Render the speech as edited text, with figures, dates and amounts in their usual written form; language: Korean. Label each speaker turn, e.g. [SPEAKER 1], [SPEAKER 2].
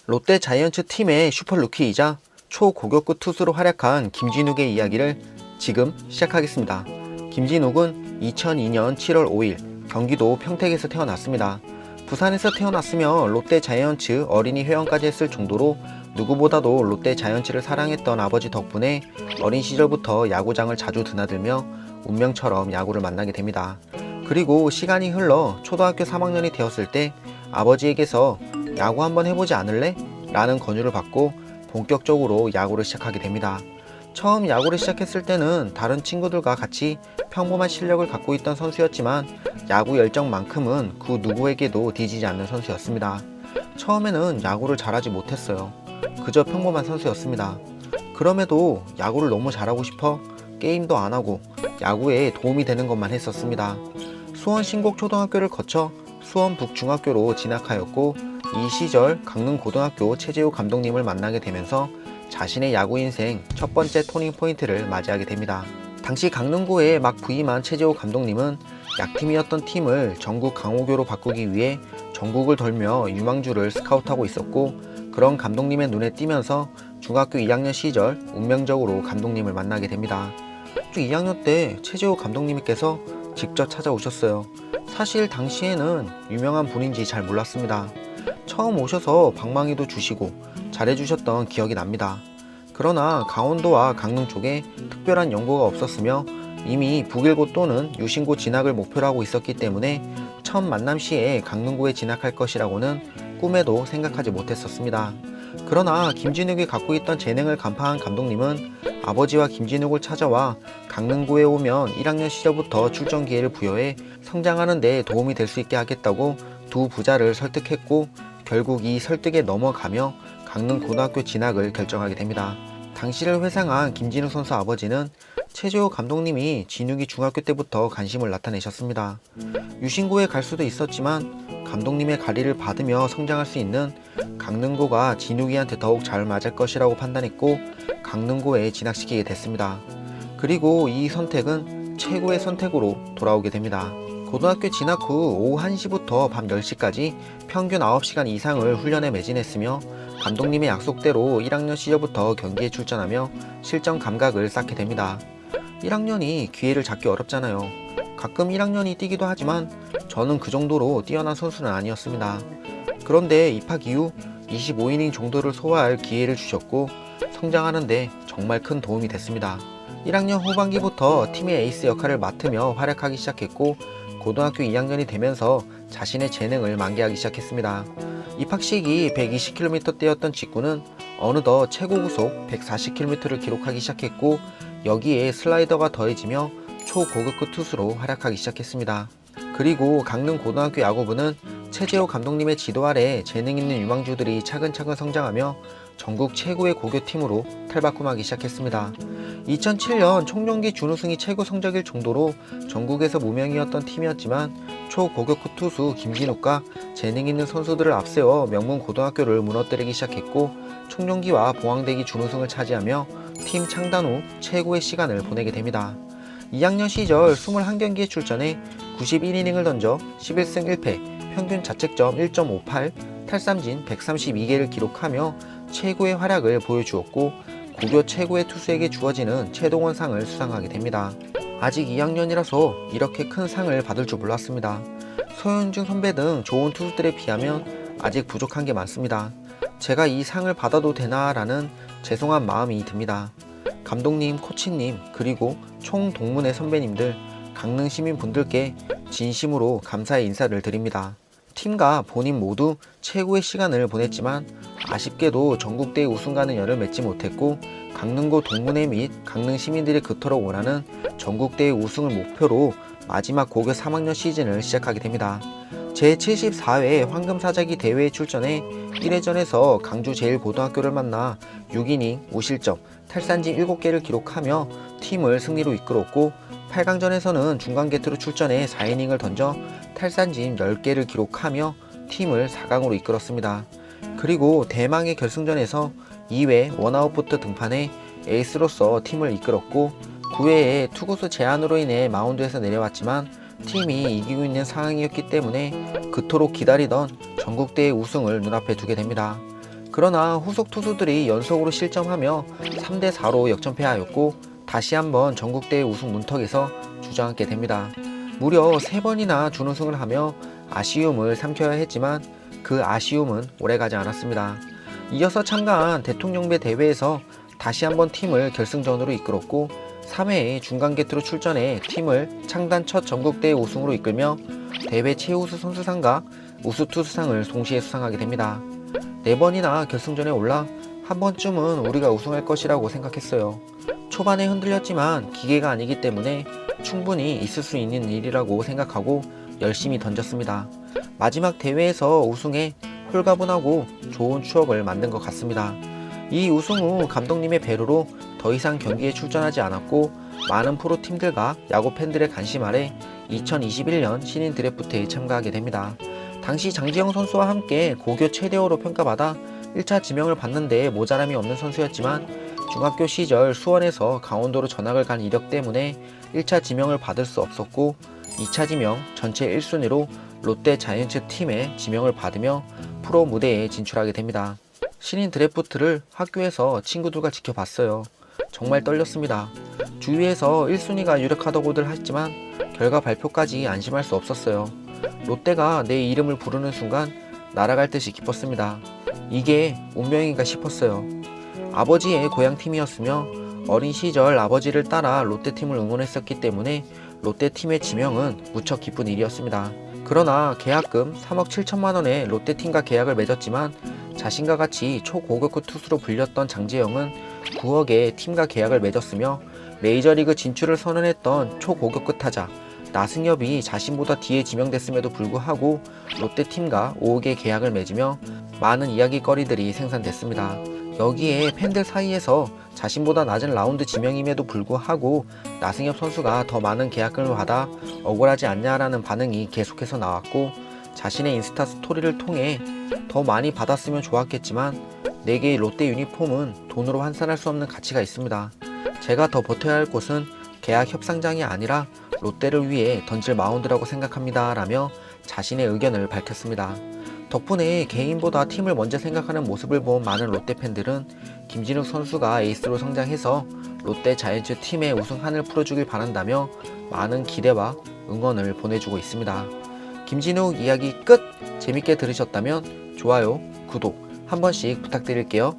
[SPEAKER 1] 롯데 자이언츠 팀의 슈퍼루키이자 초고교급 투수로 활약한 김진욱의 이야기를 지금 시작하겠습니다. 김진욱은 2002년 7월 5일 경기도 평택에서 태어났습니다. 부산에서 태어났으며 롯데 자이언츠 어린이 회원까지 했을 정도로 누구보다도 롯데 자이언츠를 사랑했던 아버지 덕분에 어린 시절부터 야구장을 자주 드나들며 운명처럼 야구를 만나게 됩니다. 그리고 시간이 흘러 초등학교 3학년이 되었을 때 아버지에게서 야구 한번 해보지 않을래? 라는 권유를 받고 본격적으로 야구를 시작하게 됩니다. 처음 야구를 시작했을 때는 다른 친구들과 같이 평범한 실력을 갖고 있던 선수였지만 야구 열정만큼은 그 누구에게도 뒤지지 않는 선수였습니다. 처음에는 야구를 잘하지 못했어요. 그저 평범한 선수였습니다. 그럼에도 야구를 너무 잘하고 싶어 게임도 안 하고 야구에 도움이 되는 것만 했었습니다. 수원 신곡초등학교를 거쳐 수원 북중학교로 진학하였고 이 시절 강릉고등학교 최재호 감독님을 만나게 되면서 자신의 야구 인생 첫 번째 터닝 포인트를 맞이하게 됩니다. 당시 강릉고에 막 부임한 최재호 감독님은 약팀이었던 팀을 전국 강호교로 바꾸기 위해 전국을 돌며 유망주를 스카우트하고 있었고, 그런 감독님의 눈에 띄면서 중학교 2학년 시절 운명적으로 감독님을 만나게 됩니다. 중학교 2학년 때 최재호 감독님께서 직접 찾아오셨어요. 사실 당시에는 유명한 분인지 잘 몰랐습니다. 처음 오셔서 방망이도 주시고 잘해주셨던 기억이 납니다. 그러나 강원도와 강릉 쪽에 특별한 연고가 없었으며 이미 북일고 또는 유신고 진학을 목표로 하고 있었기 때문에 첫 만남 시에 강릉고에 진학할 것이라고는 꿈에도 생각하지 못했었습니다. 그러나 김진욱이 갖고 있던 재능을 간파한 감독님은 아버지와 김진욱을 찾아와 강릉고에 오면 1학년 시절부터 출전 기회를 부여해 성장하는 데 도움이 될 수 있게 하겠다고 두 부자를 설득했고, 결국 이 설득에 넘어가며 강릉고등학교 진학을 결정하게 됩니다. 당시를 회상한 김진욱 선수 아버지는 최재호 감독님이 진욱이 중학교 때부터 관심을 나타내셨습니다. 유신고에 갈 수도 있었지만 감독님의 가리를 받으며 성장할 수 있는 강릉고가 진욱이한테 더욱 잘 맞을 것이라고 판단했고 강릉고에 진학시키게 됐습니다. 그리고 이 선택은 최고의 선택으로 돌아오게 됩니다. 고등학교 진학 후 오후 1시부터 밤 10시까지 평균 9시간 이상을 훈련에 매진했으며 감독님의 약속대로 1학년 시절부터 경기에 출전하며 실전 감각을 쌓게 됩니다. 1학년이 기회를 잡기 어렵잖아요. 가끔 1학년이 뛰기도 하지만 저는 그 정도로 뛰어난 선수는 아니었습니다. 그런데 입학 이후 25이닝 정도를 소화할 기회를 주셨고 성장하는데 정말 큰 도움이 됐습니다. 1학년 후반기부터 팀의 에이스 역할을 맡으며 활약하기 시작했고 고등학교 2학년이 되면서 자신의 재능을 만개하기 시작했습니다. 입학 시기 120km대였던 직구는 어느덧 최고 구속 140km를 기록하기 시작했고 여기에 슬라이더가 더해지며 초고급급 투수로 활약하기 시작했습니다. 그리고 강릉고등학교 야구부는 최재호 감독님의 지도 아래 재능 있는 유망주들이 차근차근 성장하며 전국 최고의 고교팀으로 탈바꿈하기 시작했습니다. 2007년 총경기 준우승이 최고 성적일 정도로 전국에서 무명이었던 팀이었지만 초고교급 투수 김진욱과 재능 있는 선수들을 앞세워 명문 고등학교를 무너뜨리기 시작했고 총경기와 봉황대기 준우승을 차지하며 팀 창단 후 최고의 시간을 보내게 됩니다. 2학년 시절 21경기에 출전해 91이닝을 던져 11승 1패, 평균 자책점 1.58, 탈삼진 132개를 기록하며 최고의 활약을 보여주었고 고교 최고의 투수에게 주어지는 최동원상을 수상하게 됩니다. 아직 2학년이라서 이렇게 큰 상을 받을 줄 몰랐습니다. 소현중 선배 등 좋은 투수들에 비하면 아직 부족한 게 많습니다. 제가 이 상을 받아도 되나 라는 죄송한 마음이 듭니다. 감독님, 코치님, 그리고 총 동문회 선배님들, 강릉 시민분들께 진심으로 감사의 인사를 드립니다. 팀과 본인 모두 최고의 시간을 보냈지만 아쉽게도 전국대회 우승과는 열을 맺지 못했고 강릉고 동문회 및 강릉 시민들이 그토록 원하는 전국대회 우승을 목표로 마지막 고교 3학년 시즌을 시작하게 됩니다. 제74회 황금사자기 대회에 출전해 1회전에서 강주 제일고등학교를 만나 6이닝 무실점 탈삼진 7개를 기록하며 팀을 승리로 이끌었고 8강전에서는 중간게트로 출전해 4이닝을 던져 탈삼진 10개를 기록하며 팀을 4강으로 이끌었습니다. 그리고 대망의 결승전에서 2회 원아웃부터 등판해 에이스로서 팀을 이끌었고 9회에 투구수 제한으로 인해 마운드에서 내려왔지만 팀이 이기고 있는 상황이었기 때문에 그토록 기다리던 전국대회 우승을 눈앞에 두게 됩니다. 그러나 후속 투수들이 연속으로 실점하며 3대4로 역전패하였고 다시 한번 전국대회 우승 문턱에서 주저앉게 됩니다. 무려 3번이나 준우승을 하며 아쉬움을 삼켜야 했지만 그 아쉬움은 오래가지 않았습니다. 이어서 참가한 대통령배 대회에서 다시 한번 팀을 결승전으로 이끌었고 3회에 중간게트로 출전해 팀을 창단 첫 전국대회 우승으로 이끌며 대회 최우수 선수상과 우수투수상을 동시에 수상하게 됩니다. 4번이나 결승전에 올라 한 번쯤은 우리가 우승할 것이라고 생각했어요. 초반에 흔들렸지만 기계가 아니기 때문에 충분히 있을 수 있는 일이라고 생각하고 열심히 던졌습니다. 마지막 대회에서 우승해 홀가분하고 좋은 추억을 만든 것 같습니다. 이 우승 후 감독님의 배려로 더 이상 경기에 출전하지 않았고 많은 프로팀들과 야구 팬들의 관심 아래 2021년 신인 드래프트에 참가하게 됩니다. 당시 장지영 선수와 함께 고교 최대호로 평가받아 1차 지명을 받는데 모자람이 없는 선수였지만 중학교 시절 수원에서 강원도로 전학을 간 이력 때문에 1차 지명을 받을 수 없었고 2차 지명 전체 1순위로 롯데 자이언츠 팀에 지명을 받으며 프로 무대에 진출하게 됩니다. 신인 드래프트를 학교에서 친구들과 지켜봤어요. 정말 떨렸습니다. 주위에서 1순위가 유력하다고들 했지만 결과 발표까지 안심할 수 없었어요. 롯데가 내 이름을 부르는 순간 날아갈 듯이 기뻤습니다. 이게 운명인가 싶었어요. 아버지의 고향팀이었으며 어린 시절 아버지를 따라 롯데팀을 응원했었기 때문에 롯데팀의 지명은 무척 기쁜 일이었습니다. 그러나 계약금 3억 7천만 원의 롯데팀과 계약을 맺었지만 자신과 같이 초고급급 투수로 불렸던 장재영은 9억의 팀과 계약을 맺었으며 메이저리그 진출을 선언했던 초고급급 타자 나승엽이 자신보다 뒤에 지명됐음에도 불구하고 롯데팀과 5억의 계약을 맺으며 많은 이야기거리들이 생산됐습니다. 여기에 팬들 사이에서 자신보다 낮은 라운드 지명임에도 불구하고 나승엽 선수가 더 많은 계약금을 받아 억울하지 않냐라는 반응이 계속해서 나왔고 자신의 인스타 스토리를 통해 더 많이 받았으면 좋았겠지만 내게 롯데 유니폼은 돈으로 환산할 수 없는 가치가 있습니다. 제가 더 버텨야 할 곳은 계약 협상장이 아니라 롯데를 위해 던질 마운드라고 생각합니다 라며 자신의 의견을 밝혔습니다. 덕분에 개인보다 팀을 먼저 생각하는 모습을 본 많은 롯데 팬들은 김진욱 선수가 에이스로 성장해서 롯데 자이언츠 팀의 우승한을 풀어주길 바란다며 많은 기대와 응원을 보내주고 있습니다. 김진욱 이야기 끝! 재밌게 들으셨다면 좋아요, 구독 한 번씩 부탁드릴게요.